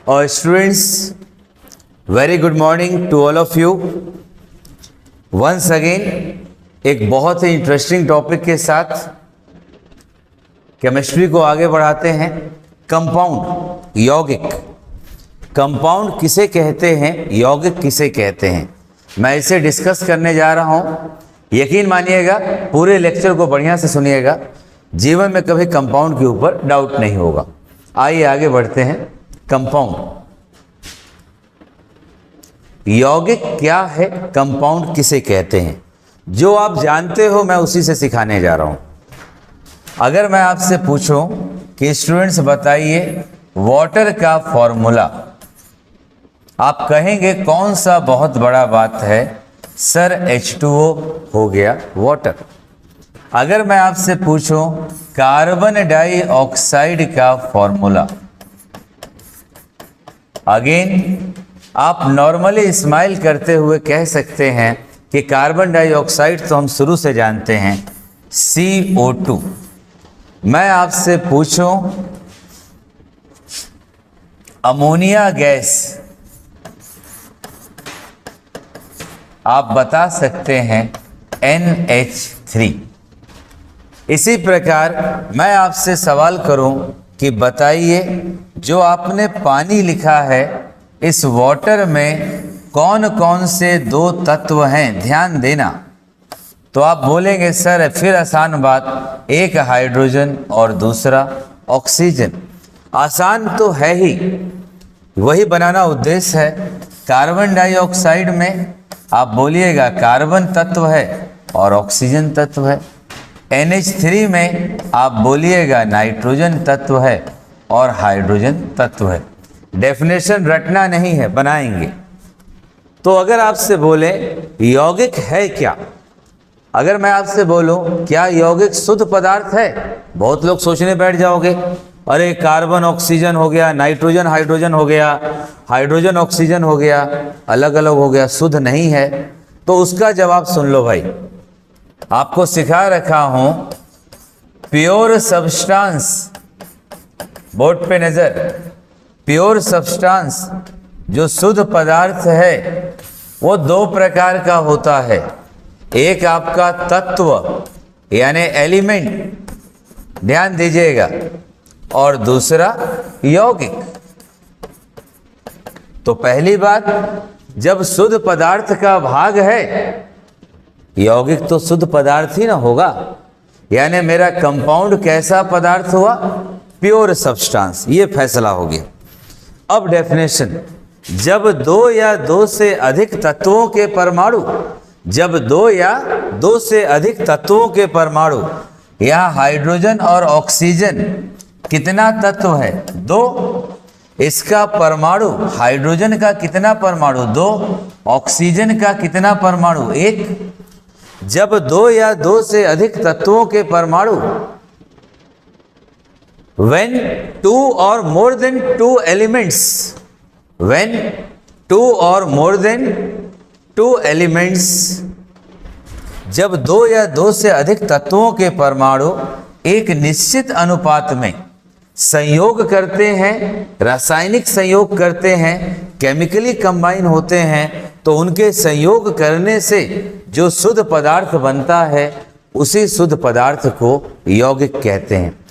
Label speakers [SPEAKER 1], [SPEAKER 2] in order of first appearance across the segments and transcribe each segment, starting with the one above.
[SPEAKER 1] और students, very good morning to all of you. Once again एक बहुत ही interesting topic के साथ केमिस्ट्री को आगे बढ़ाते हैं। कंपाउंड, यौगिक। कंपाउंड किसे कहते हैं, यौगिक किसे कहते हैं, मैं इसे डिस्कस करने जा रहा हूं। यकीन मानिएगा, पूरे लेक्चर को बढ़िया से सुनिएगा, जीवन में कभी कंपाउंड के ऊपर डाउट नहीं होगा। आइए आगे बढ़ते हैं। कंपाउंड, यौगिक क्या है, कंपाउंड किसे कहते हैं, जो आप जानते हो मैं उसी से सिखाने जा रहा हूं। अगर मैं आपसे पूछूं कि स्टूडेंट्स बताइए वाटर का फॉर्मूला, आप कहेंगे कौन सा बहुत बड़ा बात है सर, H2O हो गया वाटर। अगर मैं आपसे पूछूं कार्बन डाइऑक्साइड का फॉर्मूला, अगेन आप नॉर्मली स्माइल करते हुए कह सकते हैं कि कार्बन डाइऑक्साइड तो हम शुरू से जानते हैं CO2। मैं आपसे पूछूं अमोनिया गैस, आप बता सकते हैं NH3। इसी प्रकार मैं आपसे सवाल करूं कि बताइए जो आपने पानी लिखा है, इस वाटर में कौन कौन से दो तत्व हैं, ध्यान देना। तो आप बोलेंगे सर फिर आसान बात, एक हाइड्रोजन और दूसरा ऑक्सीजन। आसान तो है ही, वही बनाना उद्देश्य है। कार्बन डाइऑक्साइड में आप बोलिएगा कार्बन तत्व है और ऑक्सीजन तत्व है। NH3 में आप बोलिएगा नाइट्रोजन तत्व है और हाइड्रोजन तत्व है। डेफिनेशन रटना नहीं है, बनाएंगे। तो अगर आपसे बोले यौगिक है क्या, अगर मैं आपसे बोलूं क्या यौगिक शुद्ध पदार्थ है, बहुत लोग सोचने बैठ जाओगे, अरे कार्बन ऑक्सीजन हो गया, नाइट्रोजन हाइड्रोजन हो गया, हाइड्रोजन ऑक्सीजन हो गया, अलग अलग हो गया, शुद्ध नहीं है। तो उसका जवाब सुन लो भाई, आपको सिखा रखा हूं प्योर सब्सटेंस, बोर्ड पे नजर। प्योर सब्सटेंस जो शुद्ध पदार्थ है वो दो प्रकार का होता है। एक आपका तत्व यानी एलिमेंट, ध्यान दीजिएगा, और दूसरा यौगिक। तो पहली बात, जब शुद्ध पदार्थ का भाग है, यौगिक तो शुद्ध पदार्थ ही ना होगा, यानी मेरा कंपाउंड कैसा पदार्थ हुआ, प्योर सब्सटेंस। ये फैसला हो गया। अब डेफिनेशन, जब दो या दो से अधिक तत्वों के परमाणु, जब दो या दो से अधिक तत्वों के परमाणु, यहां हाइड्रोजन और ऑक्सीजन कितना तत्व है, दो। इसका परमाणु, हाइड्रोजन का कितना परमाणु, दो। ऑक्सीजन का कितना परमाणु, एक। जब दो या दो से अधिक तत्वों के परमाणु, when two or more than two elements, when two or more than two elements, जब दो या दो से अधिक तत्वों के परमाणु एक निश्चित अनुपात में संयोग करते हैं, रासायनिक संयोग करते हैं, केमिकली कंबाइन होते हैं, तो उनके संयोग करने से जो शुद्ध पदार्थ बनता है, उसी शुद्ध पदार्थ को यौगिक कहते हैं।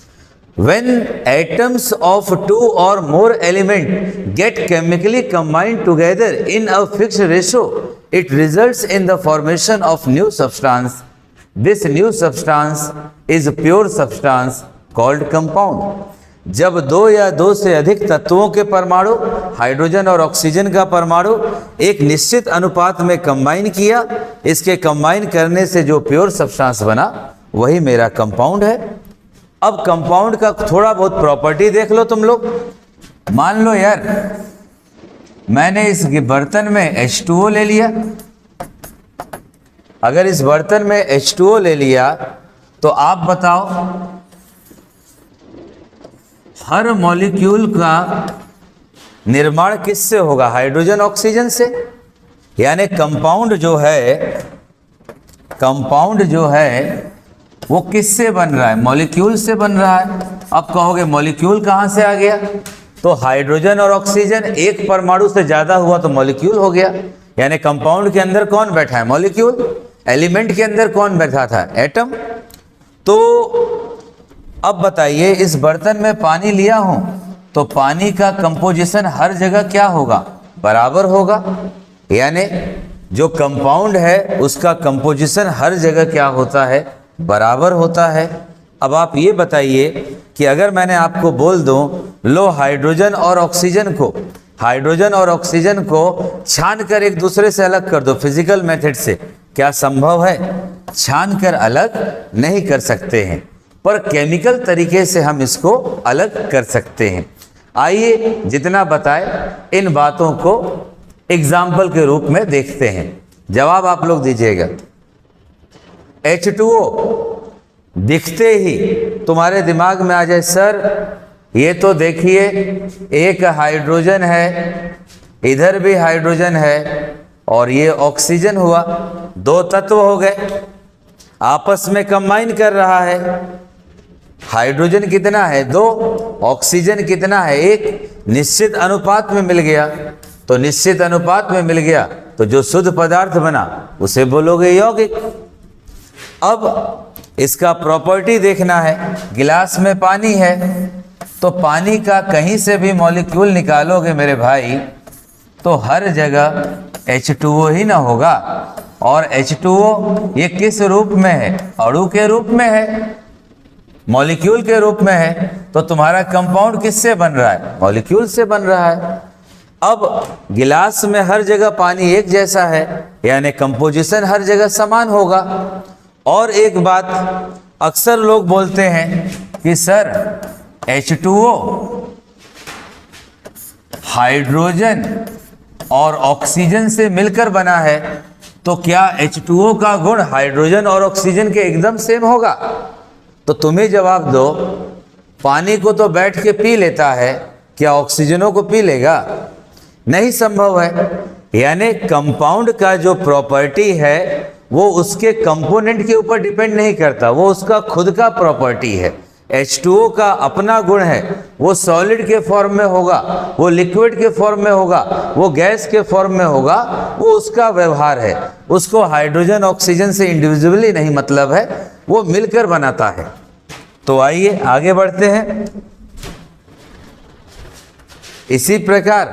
[SPEAKER 1] When atoms of two or more elements get chemically combined together in a fixed ratio, it results in the formation of new substance. This new substance is pure substance called compound. जब दो या दो से अधिक तत्वों के परमाणु, hydrogen और ऑक्सीजन का परमाणु एक निश्चित अनुपात में कंबाइन किया, इसके कंबाइन करने से जो प्योर सब्सटेंस बना, वही मेरा कंपाउंड है। अब कंपाउंड का थोड़ा बहुत प्रॉपर्टी देख लो तुम लोग। मान लो यार, मैंने इस बर्तन में H2O ले लिया। अगर इस बर्तन में H2O ले लिया तो आप बताओ हर मॉलिक्यूल का निर्माण किससे होगा, हाइड्रोजन ऑक्सीजन से। यानी कंपाउंड जो है वो किससे बन रहा है, मॉलिक्यूल से बन रहा है। अब कहोगे मॉलिक्यूल कहाँ से आ गया, तो हाइड्रोजन और ऑक्सीजन एक परमाणु से ज्यादा हुआ तो मॉलिक्यूल हो गया। यानी कंपाउंड के अंदर कौन बैठा है? मॉलिक्यूल। एलिमेंट के अंदर कौन बैठा था? एटम। तो अब बताइए, इस बर्तन में पानी लिया हूं तो पानी का कंपोजिशन हर जगह क्या होगा? बराबर होगा। यानी जो कंपाउंड है उसका कंपोजिशन हर जगह क्या होता है? बराबर होता है। अब आप ये बताइए कि अगर मैंने आपको बोल दूं लो हाइड्रोजन और ऑक्सीजन को छान कर एक दूसरे से अलग कर दो फिजिकल मेथड से, क्या संभव है? छान कर अलग नहीं कर सकते हैं, पर केमिकल तरीके से हम इसको अलग कर सकते हैं। आइए जितना बताए इन बातों को एग्जाम्पल के रूप में देखते हैं। जवाब आप लोग दीजिएगा। H2O दिखते ही तुम्हारे दिमाग में आ जाए, सर ये तो देखिए एक हाइड्रोजन है, इधर भी हाइड्रोजन है और ये ऑक्सीजन हुआ, दो तत्व हो गए, आपस में कंबाइन कर रहा है। हाइड्रोजन कितना है? 2। ऑक्सीजन कितना है? 1। निश्चित अनुपात में मिल गया। तो निश्चित अनुपात में मिल गया तो जो शुद्ध पदार्थ बना उसे बोलोगे यौगिक। अब इसका प्रॉपर्टी देखना है। गिलास में पानी है तो पानी का कहीं से भी मॉलिक्यूल निकालोगे मेरे भाई तो हर जगह H2O ही ना होगा। और H2O ये किस रूप में है? अणु के रूप में है, मॉलिक्यूल के रूप में है। तो तुम्हारा कंपाउंड किससे बन रहा है? मॉलिक्यूल से बन रहा है। अब गिलास में हर जगह पानी एक जैसा है, यानी कंपोजिशन हर जगह समान होगा। और एक बात अक्सर लोग बोलते हैं कि सर H2O हाइड्रोजन और ऑक्सीजन से मिलकर बना है, तो क्या H2O का गुण हाइड्रोजन और ऑक्सीजन के एकदम सेम होगा? तो तुम्हें जवाब दो। पानी को तो बैठ के पी लेता है, क्या ऑक्सीजनों को पी लेगा? नहीं संभव है। यानी कंपाउंड का जो प्रॉपर्टी है वो उसके कंपोनेंट के ऊपर डिपेंड नहीं करता, वो उसका खुद का प्रॉपर्टी है। H2O का अपना गुण है, वो सॉलिड के फॉर्म में होगा, वो लिक्विड के फॉर्म में होगा, वो गैस के फॉर्म में होगा, वो उसका व्यवहार है। उसको हाइड्रोजन ऑक्सीजन से इंडिविजुअली नहीं मतलब है, वो मिलकर बनाता है। तो आइए आगे बढ़ते हैं। इसी प्रकार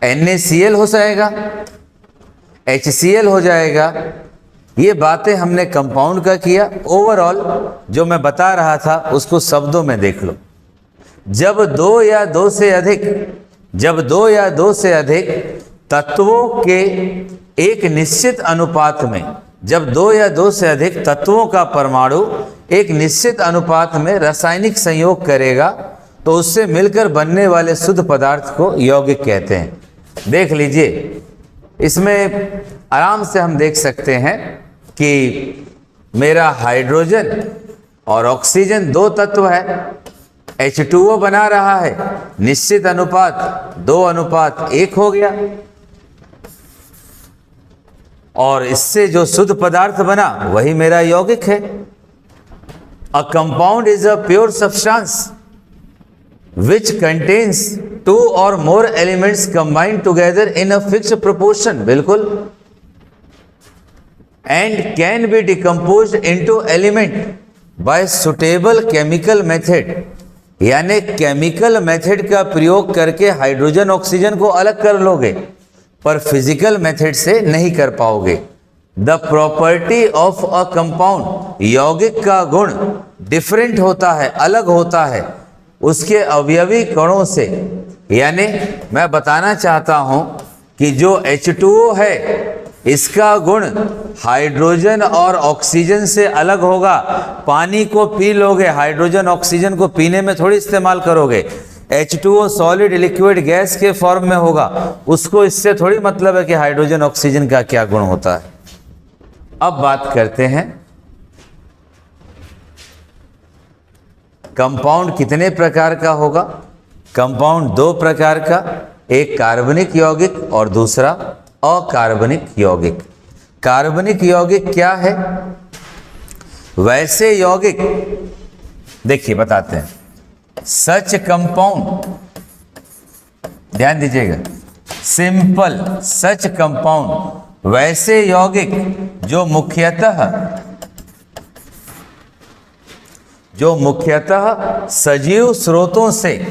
[SPEAKER 1] NaCl हो जाएगा, HCl हो जाएगा। ये बातें हमने कंपाउंड का किया। ओवरऑल जो मैं बता रहा था उसको शब्दों में देख लो। जब दो या दो से अधिक तत्वों के एक निश्चित अनुपात में, जब 2 या 2 से अधिक तत्वों का परमाणु एक निश्चित अनुपात में रासायनिक संयोग करेगा तो उससे मिलकर बनने वाले शुद्ध पदार्थ को यौगिक कहते हैं। देख लीजिए, इसमें आराम से हम देख सकते हैं कि मेरा हाइड्रोजन और ऑक्सीजन 2 तत्व है, H2O बना रहा है, निश्चित अनुपात 2:1 हो गया। और इससे जो शुद्ध पदार्थ बना वही मेरा यौगिक है। A compound is a pure substance which contains 2 or more elements combined together in a fixed proportion, बिल्कुल, and can be decomposed into element by suitable chemical method। यानी केमिकल मेथड का प्रयोग करके हाइड्रोजन ऑक्सीजन को अलग कर लोगे, पर फिजिकल मेथड से नहीं कर पाओगे। The property of a compound, यौगिक का गुण डिफरेंट होता है, अलग होता है उसके अवयवी कणों से। यानी मैं बताना चाहता हूं कि जो H2O है इसका गुण हाइड्रोजन और ऑक्सीजन से अलग होगा। पानी को पी लोगे, हाइड्रोजन ऑक्सीजन को पीने में थोड़ी इस्तेमाल करोगे। H2O सॉलिड लिक्विड गैस के फॉर्म में होगा, उसको इससे थोड़ी मतलब है कि हाइड्रोजन ऑक्सीजन का क्या गुण होता है। अब बात करते हैं कंपाउंड कितने प्रकार का होगा। कंपाउंड 2 प्रकार का, एक कार्बनिक यौगिक और दूसरा अकार्बनिक यौगिक। कार्बनिक यौगिक क्या है? वैसे यौगिक देखिए बताते हैं। सच कंपाउंड ध्यान दीजिएगा, सिंपल सच कंपाउंड वैसे यौगिक जो मुख्यतः सजीव स्रोतों से,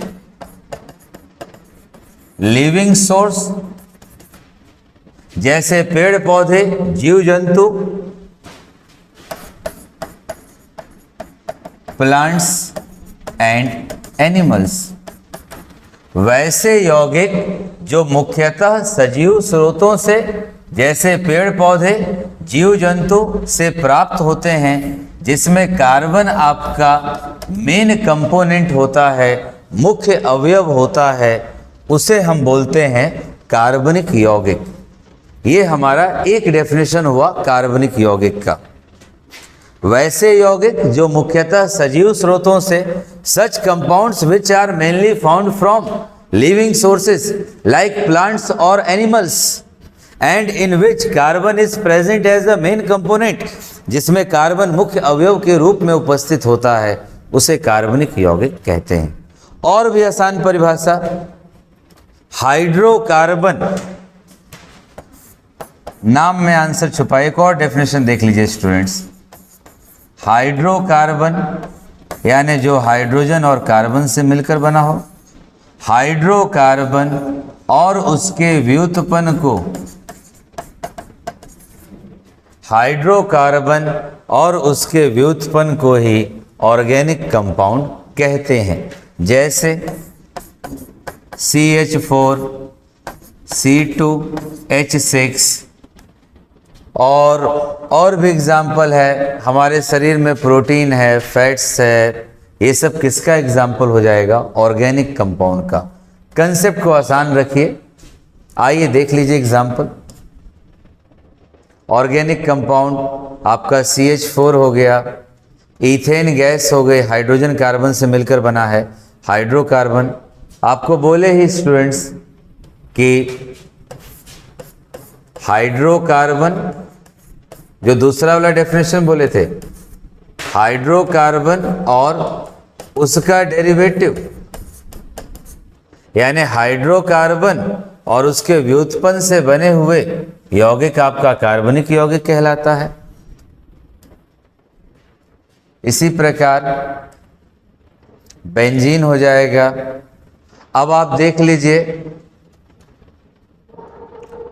[SPEAKER 1] लिविंग सोर्स जैसे पेड़ पौधे, जीव जंतु, प्लांट्स एंड एनिमल्स, वैसे यौगिक जो मुख्यतः सजीव स्रोतों से जैसे पेड़ पौधे, जीव जंतु से प्राप्त होते हैं, जिसमें कार्बन आपका मेन कंपोनेंट होता है, मुख्य अवयव होता है, उसे हम बोलते हैं कार्बनिक यौगिक। ये हमारा एक डेफिनेशन हुआ कार्बनिक यौगिक का। वैसे यौगिक जो मुख्यतः सजीव स्रोतों से, such compounds which are mainly found from living sources like plants और animals and in which carbon is present as the main component, जिसमें कार्बन मुख्य अवयव के रूप में उपस्थित होता है, उसे कार्बनिक यौगिक कहते हैं। और भी आसान परिभाषा, हाइड्रोकार्बन, नाम में आंसर छुपा। एक और डेफिनेशन देख लीजिए स्टूडेंट्स, हाइड्रोकार्बन यानी जो हाइड्रोजन और कार्बन से मिलकर बना हो, हाइड्रोकार्बन और उसके व्युत्पन्न को, हाइड्रोकार्बन और उसके व्युत्पन्न को ही ऑर्गेनिक कंपाउंड कहते हैं। जैसे CH4, C2H6 और भी एग्जाम्पल है, हमारे शरीर में प्रोटीन है, फैट्स है, ये सब किसका एग्जाम्पल हो जाएगा? ऑर्गेनिक कंपाउंड का। कंसेप्ट को आसान रखिए, आइए देख लीजिए एग्जाम्पल। ऑर्गेनिक कंपाउंड आपका CH4 हो गया, इथेन गैस हो गई, हाइड्रोजन कार्बन से मिलकर बना है हाइड्रोकार्बन। आपको बोले ही स्टूडेंट्स कि हाइड्रोकार्बन, जो दूसरा वाला डेफिनेशन बोले थे, हाइड्रोकार्बन और उसका डेरिवेटिव यानी हाइड्रोकार्बन और उसके व्युत्पन्न से बने हुए यौगिक आपका कार्बनिक यौगिक कहलाता है। इसी प्रकार बेंजीन हो जाएगा। अब आप देख लीजिए,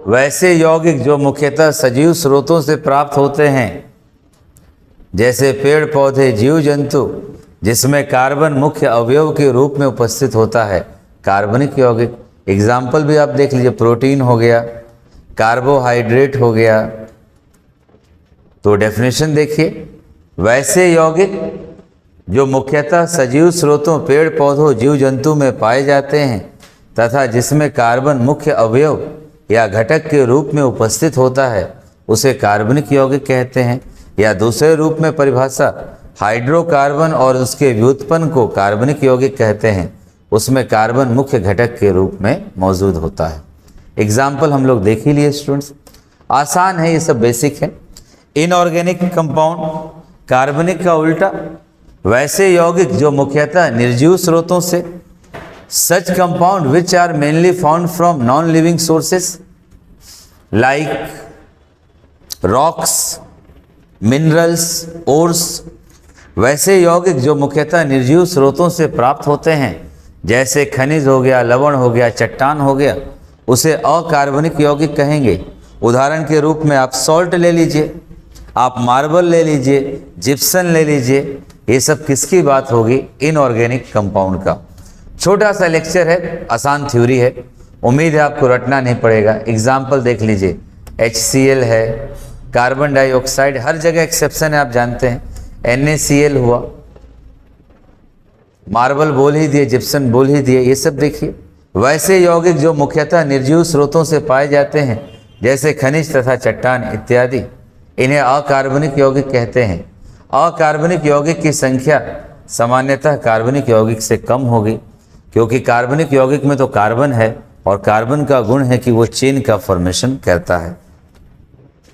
[SPEAKER 1] वैसे यौगिक जो मुख्यतः सजीव स्रोतों से प्राप्त होते हैं, जैसे पेड़ पौधे, जीव जंतु, जिसमें कार्बन मुख्य अवयव के रूप में उपस्थित होता है, कार्बनिक यौगिक। एग्जाम्पल भी आप देख लीजिए, प्रोटीन हो गया, कार्बोहाइड्रेट हो गया। तो डेफिनेशन देखिए, वैसे यौगिक जो मुख्यतः सजीव स्रोतों, पेड़ पौधों, जीव जंतु में पाए जाते हैं तथा जिसमें कार्बन मुख्य अवयव या घटक के रूप में उपस्थित होता है, उसे कार्बनिक यौगिक कहते हैं। या दूसरे रूप में परिभाषा, हाइड्रोकार्बन और उसके व्युत्पन्न को कार्बनिक यौगिक कहते हैं, उसमें कार्बन मुख्य घटक के रूप में मौजूद होता है। एग्जाम्पल हम लोग देख ही लिए स्टूडेंट्स, आसान है, ये सब बेसिक है। इनऑर्गेनिक कंपाउंड, कार्बनिक का उल्टा, वैसे यौगिक जो मुख्यतः निर्जीव स्रोतों से, such compound which are mainly found from non living sources like rocks, minerals, ores, वैसे यौगिक जो मुख्यतः निर्जीव स्रोतों से प्राप्त होते हैं, जैसे खनिज हो गया, लवण हो गया, चट्टान हो गया, उसे अकार्बनिक यौगिक कहेंगे। उदाहरण के रूप में आप सॉल्ट ले लीजिए, आप मार्बल ले लीजिए, जिप्सन ले लीजिए, ये सब किसकी बात होगी? इनऑर्गेनिक कंपाउंड का। छोटा सा लेक्चर है, आसान थ्योरी है, उम्मीद है आपको रटना नहीं पड़ेगा। एग्जाम्पल देख लीजिए, HCl है, कार्बन डाइऑक्साइड, हर जगह एक्सेप्शन है, आप जानते हैं, NaCl हुआ, मार्बल बोल ही दिए, जिप्सन बोल ही दिए, ये सब देखिए। वैसे यौगिक जो मुख्यतः निर्जीव स्रोतों से पाए जाते हैं, जैसे खनिज तथा चट्टान इत्यादि, इन्हें अकार्बनिक यौगिक कहते हैं। अकार्बनिक यौगिक की संख्या सामान्यतः कार्बनिक यौगिक से कम होगी, क्योंकि कार्बनिक यौगिक में तो कार्बन है और कार्बन का गुण है कि वो चेन का फॉर्मेशन करता है।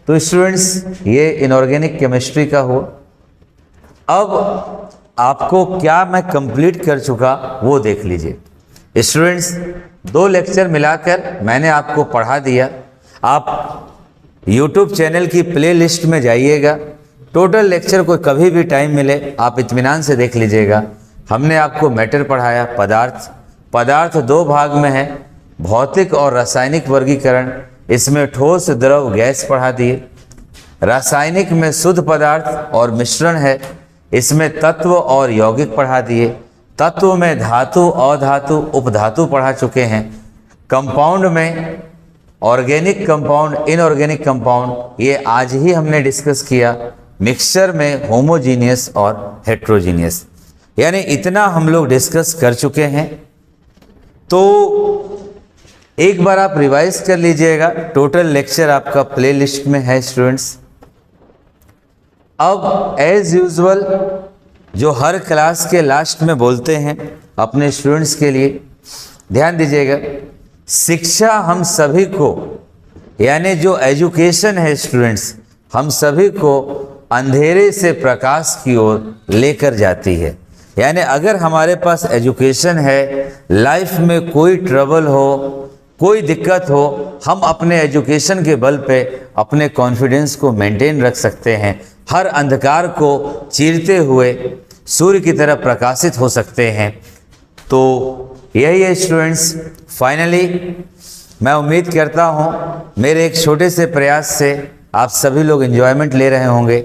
[SPEAKER 1] तो स्टूडेंट्स, ये इनऑर्गेनिक केमिस्ट्री का हुआ। अब आपको क्या मैं कंप्लीट कर चुका वो देख लीजिए। स्टूडेंट्स, 2 लेक्चर मिलाकर मैंने आपको पढ़ा दिया। आप YouTube चैनल की प्लेलिस्ट में जाइएगा, टोटल लेक्चर को कभी भी टाइम मिले आप इत्मीनान से देख लीजिएगा। हमने आपको मैटर पढ़ाया, पदार्थ 2 भाग में है, भौतिक और रासायनिक वर्गीकरण। इसमें ठोस, द्रव, गैस पढ़ा दिए। रासायनिक में शुद्ध पदार्थ और मिश्रण है, इसमें तत्व और यौगिक पढ़ा दिए। तत्व में धातु, अधातु, उपधातु पढ़ा चुके हैं। कंपाउंड में ऑर्गेनिक कंपाउंड, इनऑर्गेनिक कंपाउंड, ये आज ही हमने डिस्कस किया। मिक्सचर में होमोजीनियस और हेट्रोजीनियस, यानी इतना हम लोग डिस्कस कर चुके हैं। तो एक बार आप रिवाइज कर लीजिएगा, टोटल लेक्चर आपका प्लेलिस्ट में है स्टूडेंट्स। अब एज यूजुअल जो हर क्लास के लास्ट में बोलते हैं अपने स्टूडेंट्स के लिए, ध्यान दीजिएगा। शिक्षा हम सभी को, यानी जो एजुकेशन है स्टूडेंट्स, हम सभी को अंधेरे से प्रकाश की ओर लेकर जाती है। यानी अगर हमारे पास एजुकेशन है, लाइफ में कोई ट्रबल हो, कोई दिक्कत हो, हम अपने एजुकेशन के बल पे अपने कॉन्फिडेंस को मेंटेन रख सकते हैं। हर अंधकार को चीरते हुए सूर्य की तरह प्रकाशित हो सकते हैं। तो यही है स्टूडेंट्स। फाइनली मैं उम्मीद करता हूँ मेरे एक छोटे से प्रयास से आप सभी लोग एंजॉयमेंट ले रहे होंगे।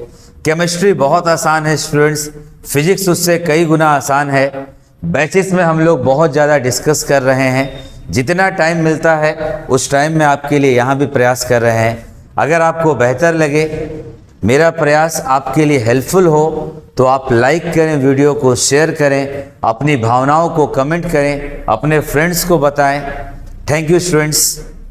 [SPEAKER 1] केमिस्ट्री बहुत आसान है स्टूडेंट्स, फिजिक्स उससे कई गुना आसान है। बैचेस में हम लोग बहुत ज़्यादा डिस्कस कर रहे हैं। जितना टाइम मिलता है उस टाइम में आपके लिए यहाँ भी प्रयास कर रहे हैं। अगर आपको बेहतर लगे, मेरा प्रयास आपके लिए हेल्पफुल हो, तो आप लाइक करें, वीडियो को शेयर करें, अपनी भावनाओं को कमेंट करें, अपने फ्रेंड्स को बताएं। Thank you students.